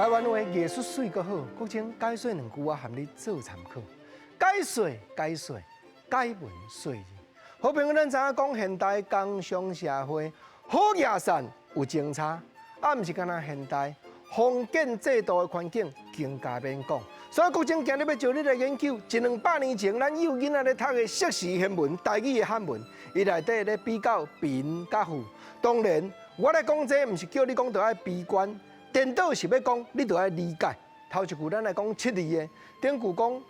台湾话艺术水阁好，国情解说2句话含你做参考。解说，解文说字。好朋友，咱知影讲现代工商社会好野善有政策，毋是干那现代封建制度的环境更加免讲。所以国情今日要招你来研究100-200年前咱幼囡仔咧读的硕士汉文、台语的汉文，伊内底咧比较贫甲富。当然，我咧讲这毋是叫你讲着爱悲观。颠倒是要讲，你就要理解。头一句咱来讲7字的，顶句讲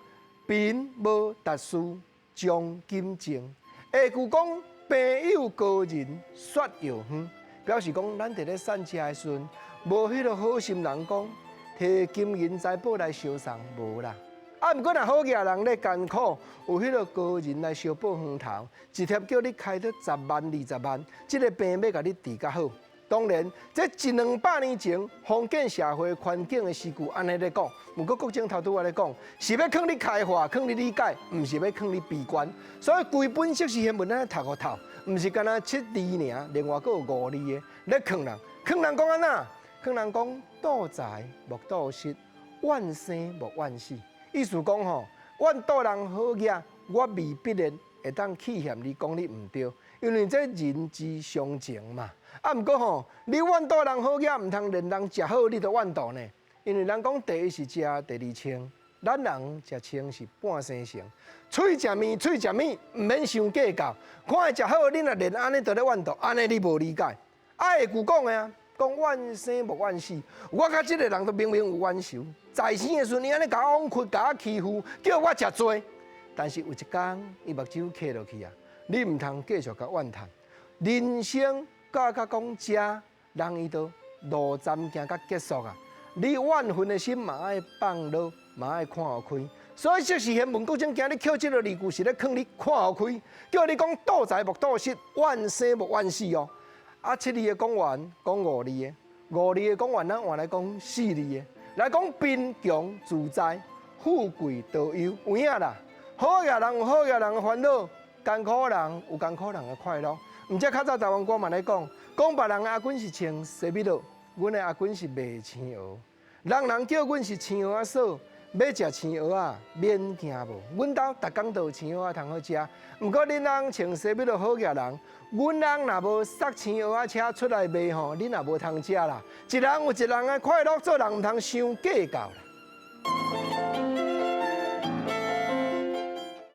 贫无达书将金争，下句讲朋友高人雪遥远，表示讲咱伫咧散车的时阵，无迄个好心人讲摕金银财宝来相送，无啦。啊，毋过若好野人咧艰苦，有迄个高人来相报远头，一贴叫你开得10万、20万，这个病要甲你治较好。当然，这100-200年前封建社会环境的事故，安尼咧讲。不过国情头拄我咧讲，是要劝你开化，劝你理解，毋是要劝你闭关。所以规本硕士汉文咱读个透，毋是干那7字尔，另外佫有5字的咧劝人。劝人讲安怎？劝人讲妒财莫妒失，怨生莫怨死。意思讲吼，阮妒人好嘢，我未必然会当欺骗你，讲你毋对，因为这人之常情嘛。啊，毋过吼，你怨妒人好嘢，毋通连人食好，你都怨妒呢？因为人讲第一是食，第二清，咱人食清是半生成。嘴食面，毋免伤计较。看伊食好，你若连安尼都咧怨妒，安尼你无理解。啊，下句讲的啊，讲怨生莫怨死。我甲即个人都明明有冤仇，在生的时阵，伊安尼甲我枉屈，甲我欺负，叫我食罪。但是有一天，伊目睭开落去啊，你毋通继续甲怨叹。人生到讲食，人伊都路站行到结束啊。你怨恨的心嘛爱放落，嘛爱看互开。所以硕士汉文国情今日扣这个字句是咧劝你看互开，叫你讲妒财莫妒失，怨生莫怨死哦。啊，7字的讲完，讲5字的，5字的讲完，咱换来讲4字的，来讲贫穷自在，富贵多忧，有影啦。好野人有好野人的烦恼，艰苦人有艰苦人的快乐。毋则较早台湾歌嘛咧讲别人的阿滚是穿西米露，阮的阿滚是卖青蚵。人叫阮是青蚵仔嫂，要食青蚵仔免惊无。阮兜逐工都有青蚵仔通好食。毋过恁人穿西米露好野人，阮人若无塞青蚵仔车出来卖吼，恁也无通食啦。一人有一人的快乐，做人毋通伤计较啦。